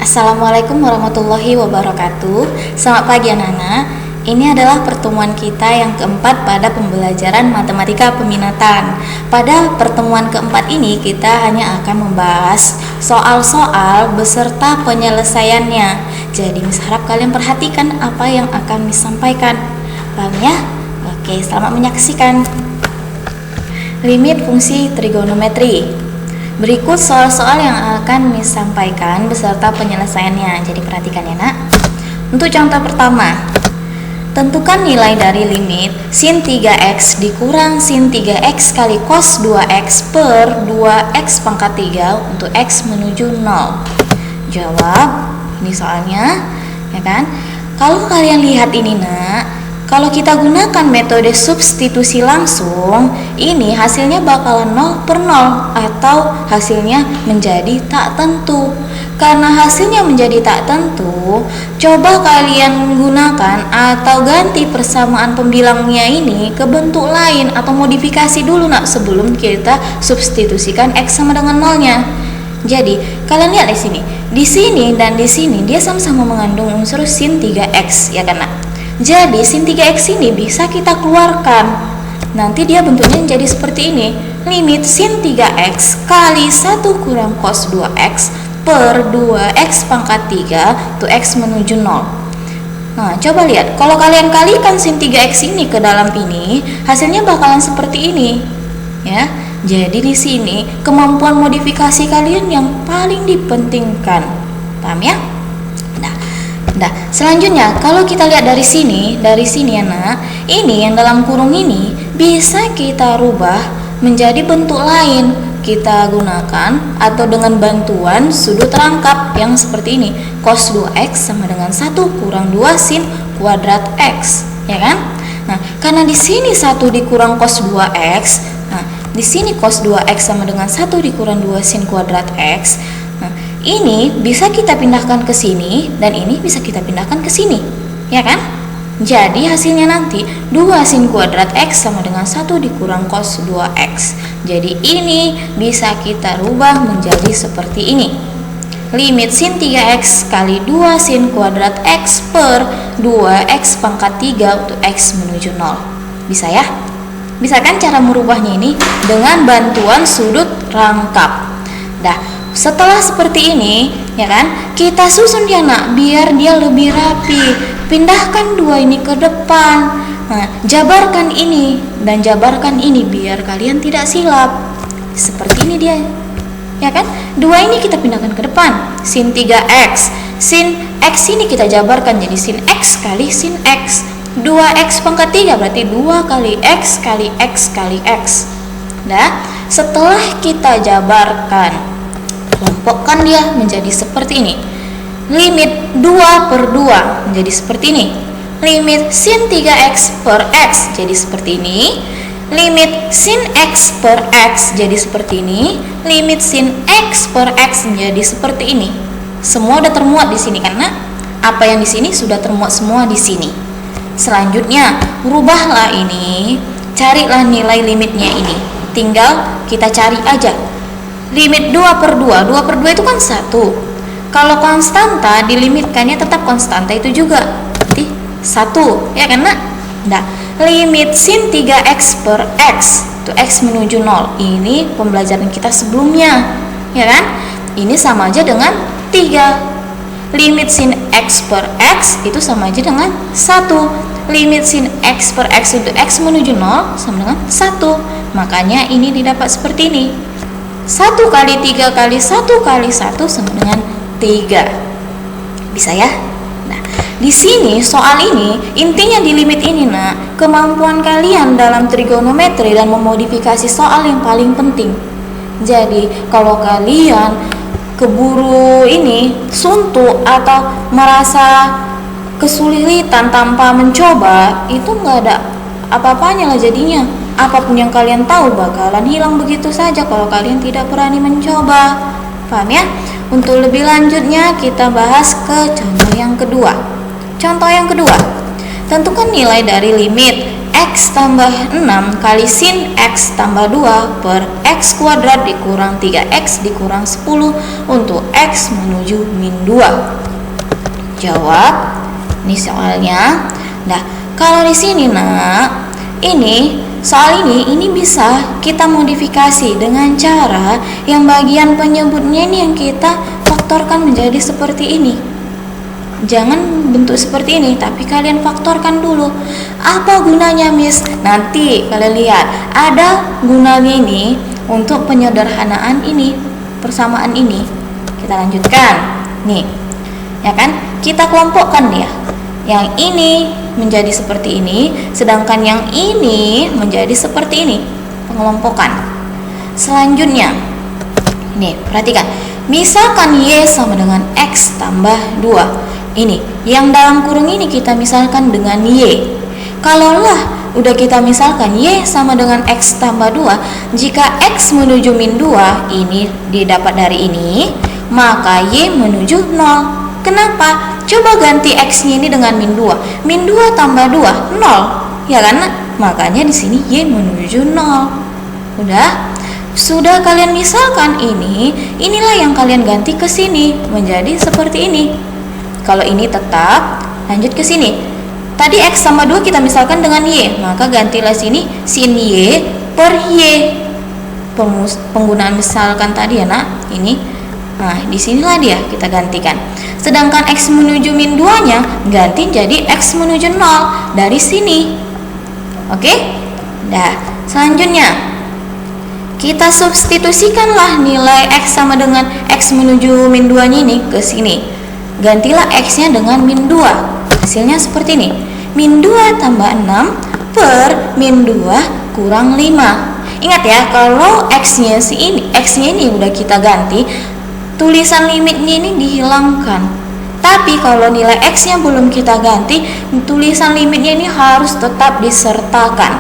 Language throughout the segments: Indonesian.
Assalamualaikum warahmatullahi wabarakatuh. Selamat pagi anak-anak. Ini adalah pertemuan kita yang keempat pada pembelajaran matematika peminatan. Pada pertemuan keempat ini kita hanya akan membahas soal-soal beserta penyelesaiannya. Jadi Miss harap kalian perhatikan apa yang akan Miss sampaikan. Paham ya? Oke, selamat menyaksikan. Limit fungsi trigonometri. Berikut soal-soal yang akan Miss sampaikan beserta penyelesaiannya. Jadi perhatikan ya nak. Untuk contoh pertama, tentukan nilai dari limit sin 3x dikurang sin 3x kali cos 2x per 2x pangkat 3 untuk x menuju 0. Jawab, ini soalnya, ya kan? Kalau kalian lihat ini nak, kalau kita gunakan metode substitusi langsung, ini hasilnya bakalan 0 per 0 atau hasilnya menjadi tak tentu. Karena hasilnya menjadi tak tentu, coba kalian gunakan atau ganti persamaan pembilangnya ini ke bentuk lain atau modifikasi dulu nak sebelum kita substitusikan x sama dengan 0-nya. Jadi, kalian lihat di sini dan di sini dia sama-sama mengandung unsur sin 3x, ya kan nak? Jadi sin 3x ini bisa kita keluarkan. Nanti dia bentuknya jadi seperti ini. Limit sin 3x kali 1 kurang cos 2x per 2x pangkat 3 untuk x menuju 0. Nah, coba lihat. Kalau kalian kalikan sin 3x ini ke dalam ini, hasilnya bakalan seperti ini. Ya. Jadi di sini kemampuan modifikasi kalian yang paling dipentingkan. Paham ya? Nah, selanjutnya kalau kita lihat dari sini ya nak, ini yang dalam kurung ini bisa kita rubah menjadi bentuk lain. Kita gunakan atau dengan bantuan sudut rangkap yang seperti ini. Cos 2x sama dengan 1 kurang 2 sin kuadrat x, ya kan? Nah, karena di sini 1 dikurang cos 2x, nah, di sini cos 2x sama dengan 1 dikurang 2 sin kuadrat x. Nah, ini bisa kita pindahkan ke sini dan ini bisa kita pindahkan ke sini, ya kan? Jadi hasilnya nanti 2 sin kuadrat x sama dengan 1 dikurang cos 2x. Jadi ini bisa kita rubah menjadi seperti ini. Limit sin 3x kali 2 sin kuadrat x per 2x pangkat 3 untuk x menuju 0. Bisa ya? Bisa kan cara merubahnya ini dengan bantuan sudut rangkap. Dah. Setelah seperti ini, ya kan, kita susun dia nak, biar dia lebih rapi. Pindahkan 2 ini ke depan. Nah, jabarkan ini dan jabarkan ini biar kalian tidak silap. Seperti ini dia, ya kan? 2 ini kita pindahkan ke depan. Sin 3x, sin x ini kita jabarkan jadi sin x kali sin x. 2x pangkat 3 berarti 2 kali x kali x kali x. Nah, setelah kita jabarkan, kelompokkan dia menjadi seperti ini. Limit 2 per 2 menjadi seperti ini. Limit sin 3x per x jadi seperti ini. Limit sin x per x jadi seperti ini. Limit sin x per x menjadi seperti ini. Semua udah termuat di sini karena apa yang di sini sudah termuat semua di sini. Selanjutnya, rubahlah ini, carilah nilai limitnya ini. Tinggal kita cari aja. Limit 2 per 2, 2 per 2 itu kan 1. Kalau konstanta dilimitkannya tetap konstanta itu juga, berarti 1, ya kan nak? Nah, limit sin 3x per x, itu x menuju 0. Ini pembelajaran kita sebelumnya, ya kan? Ini sama aja dengan 3. Limit sin x per x itu sama aja dengan 1. Limit sin x per x untuk x menuju 0 sama dengan 1. Makanya ini didapat seperti ini. 1 kali 3 kali 1 kali 1 sama dengan 3. Bisa ya? Nah, di sini soal ini intinya di limit ini nak, kemampuan kalian dalam trigonometri dan memodifikasi soal yang paling penting. Jadi, kalau kalian keburu ini suntuk atau merasa kesulitan tanpa mencoba, itu nggak ada apa-apanya lah jadinya. Apapun yang kalian tahu bakalan hilang begitu saja kalau kalian tidak berani mencoba. Paham ya? Untuk lebih lanjutnya kita bahas ke contoh yang kedua. Contoh yang kedua, tentukan nilai dari limit X tambah 6 kali sin X tambah 2 per X kuadrat dikurang 3X dikurang 10 untuk X menuju min 2. Jawab. Ini soalnya. Nah, kalau di sini nak, ini soal ini bisa kita modifikasi dengan cara yang bagian penyebutnya ini yang kita faktorkan menjadi seperti ini. Jangan bentuk seperti ini, tapi kalian faktorkan dulu. Apa gunanya, Miss? Nanti kalian lihat, ada gunanya ini untuk penyederhanaan ini, persamaan ini. Kita lanjutkan. Nih, ya kan? Kita kelompokkan dia. Yang ini menjadi seperti ini, sedangkan yang ini menjadi seperti ini. Pengelompokan. Selanjutnya, nih, perhatikan. Misalkan Y sama dengan X tambah 2. Ini, yang dalam kurung ini kita misalkan dengan Y. Kalaulah udah kita misalkan Y sama dengan X tambah 2, jika X menuju min 2, ini didapat dari ini, maka Y menuju 0. Kenapa? Coba ganti X-nya ini dengan min 2. Min 2 tambah 2, 0. Ya kan? Makanya di sini Y menuju 0. Udah? Sudah kalian misalkan ini, inilah yang kalian ganti ke sini menjadi seperti ini. Kalau ini tetap, lanjut ke sini. Tadi X sama 2 kita misalkan dengan Y, maka gantilah sini sin Y per Y. Penggunaan misalkan tadi ya nak, ini. Nah, disinilah dia kita gantikan. Sedangkan X menuju min 2-nya ganti jadi X menuju 0 dari sini. Oke? Nah, selanjutnya kita substitusikanlah nilai X sama dengan X menuju min 2-nya ini ke sini. Gantilah X-nya dengan min 2. Hasilnya seperti ini. Min 2 tambah 6 per min 2 kurang 5. Ingat ya, kalau X-nya ini udah kita ganti, tulisan limitnya ini dihilangkan. Tapi kalau nilai X-nya belum kita ganti, tulisan limitnya ini harus tetap disertakan.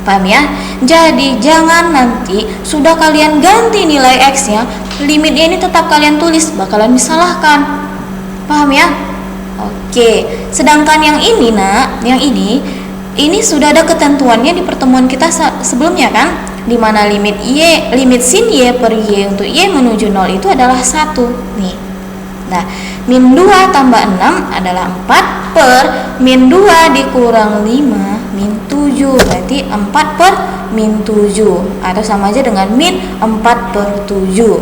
Paham ya? Jadi jangan nanti sudah kalian ganti nilai X-nya, limitnya ini tetap kalian tulis, bakalan disalahkan. Paham ya? Oke. Sedangkan yang ini nak, yang ini sudah ada ketentuannya di pertemuan kita sebelumnya kan? Di mana limit sin Y per Y untuk Y menuju 0 itu adalah 1. Nih. Nah, min 2 tambah 6 adalah 4 per min 2 dikurang 5 min 7. Berarti 4 per min 7 atau sama aja dengan min 4 per 7.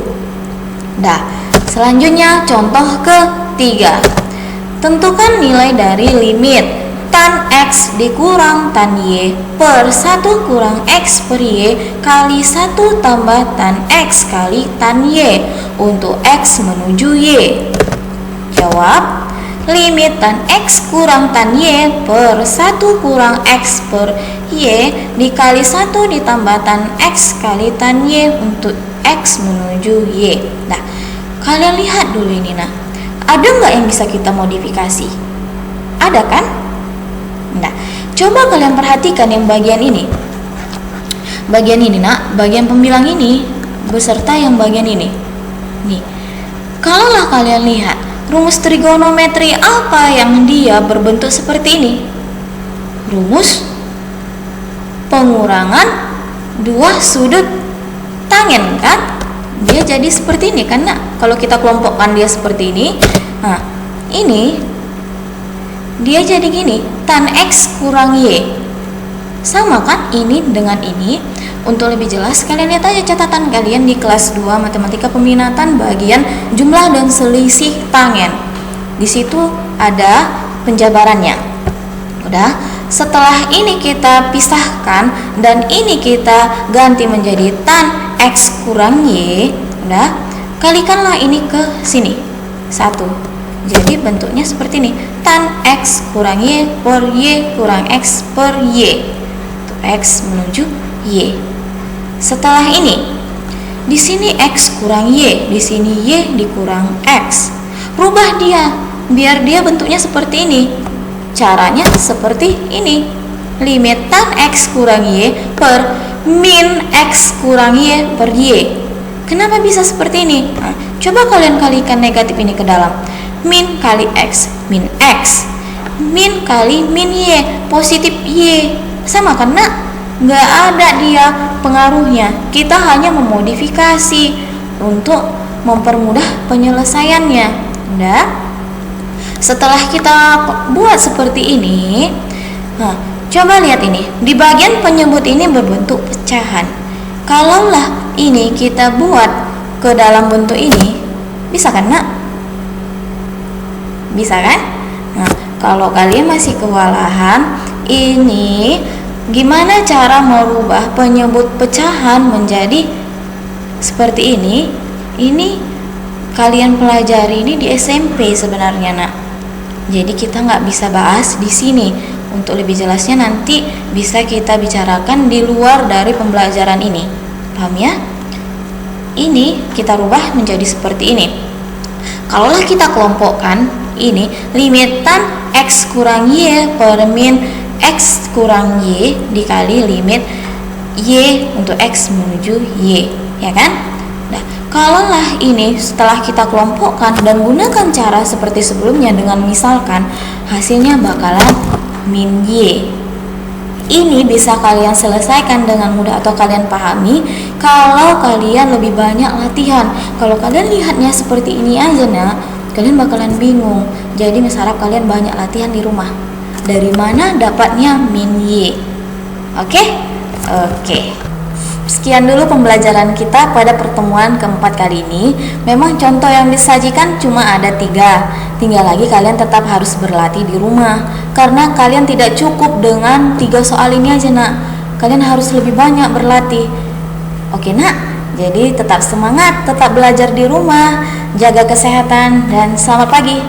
Nah, selanjutnya contoh ketiga. Tentukan nilai dari limit tan X dikurang tan Y per 1 kurang X per Y kali 1 tambah tan X kali tan Y untuk X menuju Y. Jawab. Limit tan X kurang tan Y per 1 kurang X per Y dikali 1 ditambah tan X kali tan Y untuk X menuju Y. Nah, kalian lihat dulu ini nak. Ada nggak yang bisa kita modifikasi? Ada kan? Nah, coba kalian perhatikan yang bagian ini. Bagian ini nak, bagian pembilang ini beserta yang bagian ini. Nih, kalaulah kalian lihat rumus trigonometri apa yang dia berbentuk seperti ini? Rumus pengurangan dua sudut tangen kan? Dia jadi seperti ini kan nak? Kalau kita kelompokkan dia seperti ini, nah ini dia jadi gini, tan X kurang Y. Sama kan ini dengan ini? Untuk lebih jelas kalian lihat aja catatan kalian di kelas 2 matematika peminatan bagian jumlah dan selisih tangen. Di situ ada penjabarannya. Udah, setelah ini kita pisahkan dan ini kita ganti menjadi tan X kurang Y. Udah, kalikanlah ini ke sini 1. Jadi bentuknya seperti ini, tan X kurang Y per Y kurang X per Y. X menuju Y. Setelah ini, di sini X kurang Y, di sini Y dikurang X. Rubah dia, biar dia bentuknya seperti ini. Caranya seperti ini. Limit tan X kurang Y per min X kurang Y per Y. Kenapa bisa seperti ini? Nah, coba kalian kalikan negatif ini ke dalam. Min kali X, min X. Min kali min Y, positif Y. Sama kan nak? Nggak ada dia pengaruhnya. Kita hanya memodifikasi untuk mempermudah penyelesaiannya. Udah? Setelah kita buat seperti ini, coba lihat ini. Di bagian penyebut ini berbentuk pecahan. Kalaulah ini kita buat ke dalam bentuk ini, bisa kan nak? Bisa kan? Nah, kalau kalian masih kewalahan, ini gimana cara merubah penyebut pecahan menjadi seperti ini? Ini kalian pelajari ini di SMP sebenarnya nak. Jadi kita nggak bisa bahas di sini. Untuk lebih jelasnya nanti bisa kita bicarakan di luar dari pembelajaran ini. Paham ya? Ini kita rubah menjadi seperti ini. Kalaulah kita kelompokkan ini limitan X kurang Y per min X kurang Y dikali limit Y untuk X menuju Y, ya kan? Nah, kalaulah ini setelah kita kelompokkan dan gunakan cara seperti sebelumnya dengan misalkan, hasilnya bakalan min Y. Ini bisa kalian selesaikan dengan mudah atau kalian pahami kalau kalian lebih banyak latihan. Kalau kalian lihatnya seperti ini aja nak, kalian bakalan bingung. Jadi saya harap kalian banyak latihan di rumah. Dari mana dapatnya min Y? Oke? Sekian dulu pembelajaran kita pada pertemuan keempat kali ini. Memang contoh yang disajikan cuma ada 3. Tinggal lagi kalian tetap harus berlatih di rumah. Karena kalian tidak cukup dengan 3 soal ini aja nak. Kalian harus lebih banyak berlatih. Oke nak? Jadi tetap semangat, tetap belajar di rumah, jaga kesehatan, dan selamat pagi.